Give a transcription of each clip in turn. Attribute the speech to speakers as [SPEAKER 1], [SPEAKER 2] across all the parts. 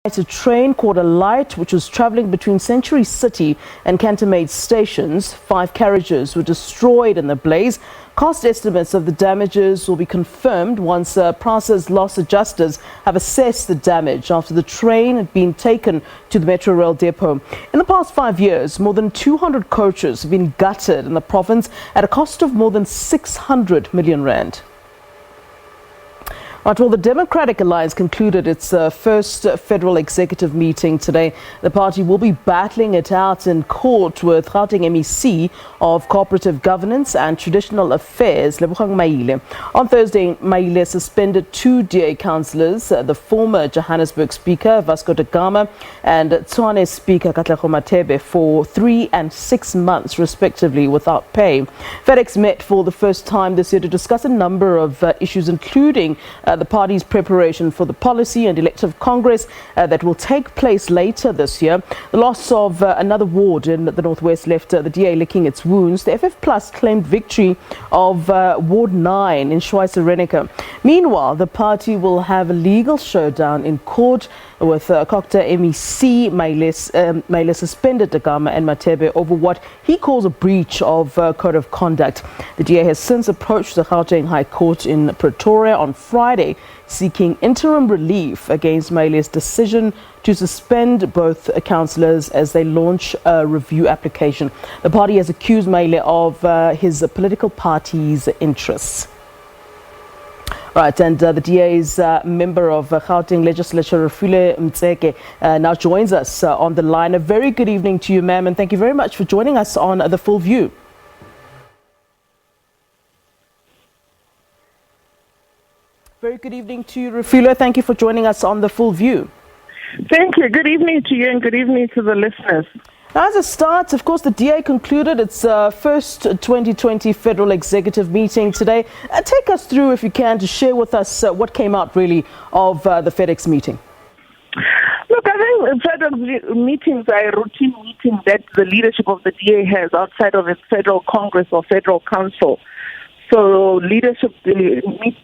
[SPEAKER 1] A train caught alight which was travelling between Century City and Cantonmade stations. 5 carriages were destroyed in the blaze. Cost estimates of the damages will be confirmed once Pras's loss adjusters have assessed the damage after the train had been taken to the Metro Rail depot. In the past 5 years, more than 200 coaches have been gutted in the province at a cost of more than 600 million rand. Right, well, the Democratic Alliance concluded its first federal executive meeting today. The party will be battling it out in court with Gauteng MEC of Cooperative Governance and Traditional Affairs, Lebogang Maile. On Thursday, Maile suspended 2 DA councillors, the former Johannesburg Speaker Vasco da Gama and Tshwane Speaker Katlego Matebe, for 3 and 6 months, respectively, without pay. FedEx met for the first time this year to discuss a number of issues, including the party's preparation for the policy and elective Congress that will take place later this year. The loss of another ward in the Northwest left the DA licking its wounds. The FF Plus claimed victory of Ward 9 in Refiloe. Meanwhile, the party will have a legal showdown in court with COCTA MEC Maile suspended da Gama and Matebe over what he calls a breach of code of conduct. The DA has since approached the Gauteng High Court in Pretoria on Friday, seeking interim relief against Maile's decision to suspend both councillors as they launch a review application. The party has accused Maile of his political party's interests. Right, and the DA's member of Gauteng Legislature, Refiloe Nt'sekhe, now joins us on the line. A very good evening to you, ma'am, and thank you very much for joining us on The Full View. Very good evening to you, Refiloe. Thank you for joining us on The Full View.
[SPEAKER 2] Thank you. Good evening to you and good evening to the listeners.
[SPEAKER 1] Now, as a start, of course, the DA concluded its first 2020 federal executive meeting today. Take us through, if you can, to share with us what came out really of the FedEx meeting.
[SPEAKER 2] Look, I think federal meetings are a routine meeting that the leadership of the DA has outside of its federal Congress or federal council. So leadership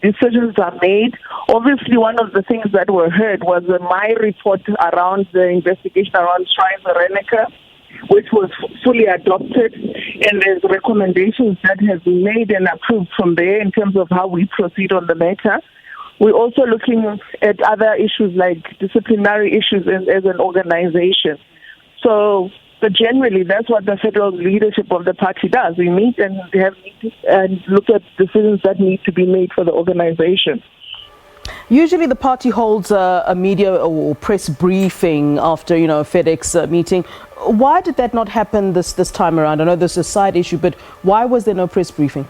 [SPEAKER 2] decisions are made. Obviously, one of the things that were heard was my report around the investigation around Refiloe, which was fully adopted, and there's recommendations that have been made and approved from there in terms of how we proceed on the matter. We're also looking at other issues like disciplinary issues as an organization. But generally, that's what the federal leadership of the party does. We meet and have meetings and look at decisions that need to be made for the organization.
[SPEAKER 1] Usually the party holds a media or press briefing after, a FedEx meeting. Why did that not happen this time around? I know there's a side issue, but why was there no press briefing?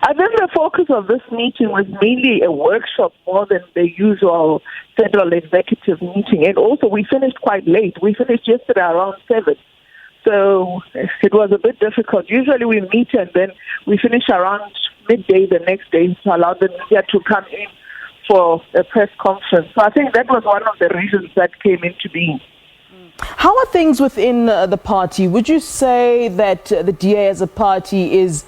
[SPEAKER 2] I think the focus of this meeting was mainly a workshop more than the usual federal executive meeting. And also we finished quite late. We finished yesterday around 7. So it was a bit difficult. Usually we meet and then we finish around midday the next day to allow the media to come in for a press conference. So I think that was one of the reasons that came into being.
[SPEAKER 1] How are things within the party? Would you say that the DA as a party is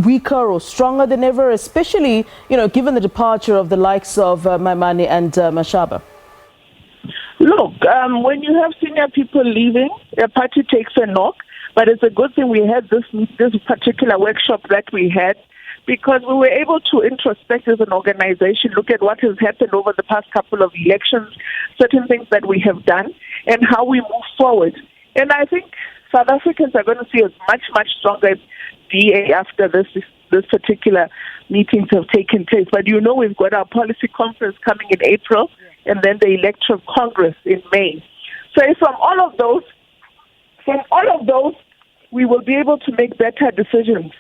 [SPEAKER 1] weaker or stronger than ever, especially, given the departure of the likes of Maimane and Mashaba?
[SPEAKER 2] Look, when you have senior people leaving, the party takes a knock, but it's a good thing we had this particular workshop that we had, because we were able to introspect as an organization, look at what has happened over the past couple of elections, certain things that we have done, and how we move forward. And I think South Africans are going to see a much, much stronger DA after this particular meetings have taken place. But we've got our policy conference coming in April, and then the electoral Congress in May. So from all of those, we will be able to make better decisions.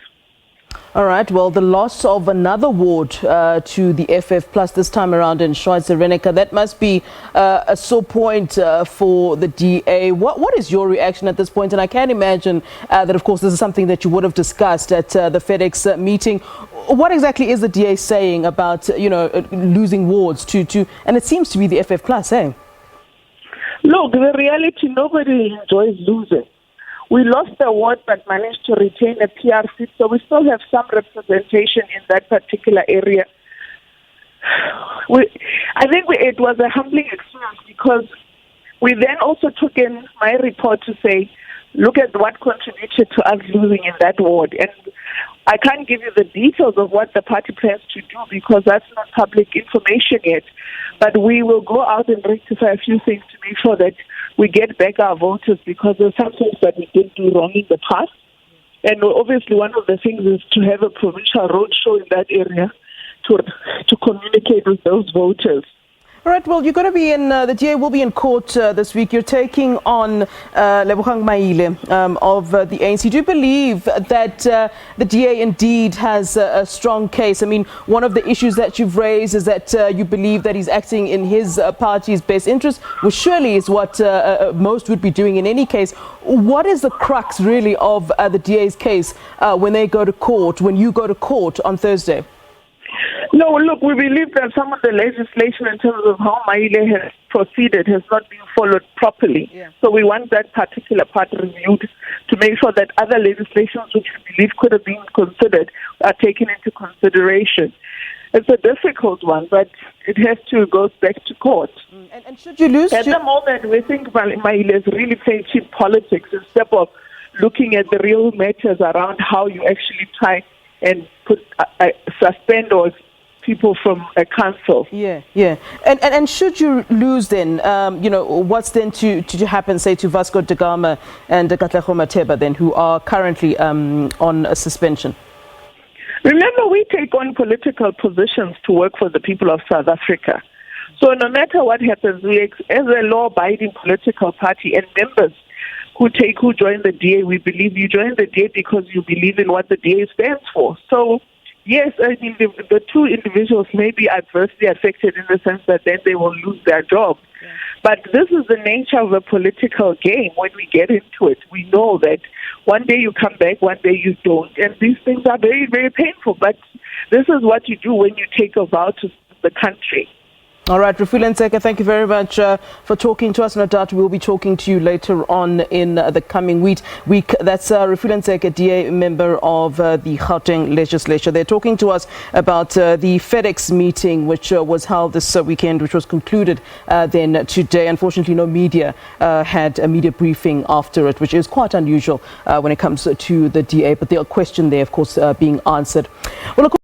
[SPEAKER 1] All right. Well, the loss of another ward to the FF Plus this time around in Refiloe, that must be a sore point for the DA. What is your reaction at this point? And I can imagine that, of course, this is something that you would have discussed at the FedEx meeting. What exactly is the DA saying about, losing wards to, and it seems to be the FF Plus, eh?
[SPEAKER 2] Look, the reality, nobody enjoys losing. We lost the award but managed to retain a PR seat, so we still have some representation in that particular area. It was a humbling experience because we then also took in my report to say, look at what contributed to us losing in that ward. And I can't give you the details of what the party plans to do because that's not public information yet. But we will go out and rectify a few things to make sure that we get back our voters because there's some things that we did do wrong in the past. And obviously one of the things is to have a provincial roadshow in that area to communicate with those voters.
[SPEAKER 1] All right, well, you're going to be in, the DA will be in court this week. You're taking on Lebogang Maile of the ANC. Do you believe that the DA indeed has a strong case? I mean, one of the issues that you've raised is that you believe that he's acting in his party's best interest, which surely is what most would be doing in any case. What is the crux really of the DA's case when they go to court, when you go to court on Thursday?
[SPEAKER 2] No, look, we believe that some of the legislation in terms of how Maile has proceeded has not been followed properly.
[SPEAKER 1] Yeah.
[SPEAKER 2] So we want that particular part reviewed to make sure that other legislations which we believe could have been considered are taken into consideration. It's a difficult one, but it has to go back to court.
[SPEAKER 1] And should you lose?
[SPEAKER 2] At the moment, we think Maile is really playing cheap politics instead of looking at the real matters around how you actually try and suspend or people from a council.
[SPEAKER 1] Yeah. And should you lose then, what's then to happen, say, to Vasco da Gama and Katlego Matheba then, who are currently on a suspension?
[SPEAKER 2] Remember, we take on political positions to work for the people of South Africa. So no matter what happens, we, as a law-abiding political party and members who join the DA, we believe you join the DA because you believe in what the DA stands for. So, yes, I mean, the two individuals may be adversely affected in the sense that then they will lose their job. Yeah. But this is the nature of a political game. When we get into it, we know that one day you come back, one day you don't. And these things are very, very painful. But this is what you do when you take a vow to serve the country.
[SPEAKER 1] All right, Refiloe Nt'sekhe, thank you very much for talking to us. No doubt we'll be talking to you later on in the coming week. That's Refiloe Nt'sekhe, DA member of the Gauteng Legislature. They're talking to us about the FedEx meeting, which was held this weekend, which was concluded then today. Unfortunately, no media had a media briefing after it, which is quite unusual when it comes to the DA. But the question there, of course, being answered. Well, look.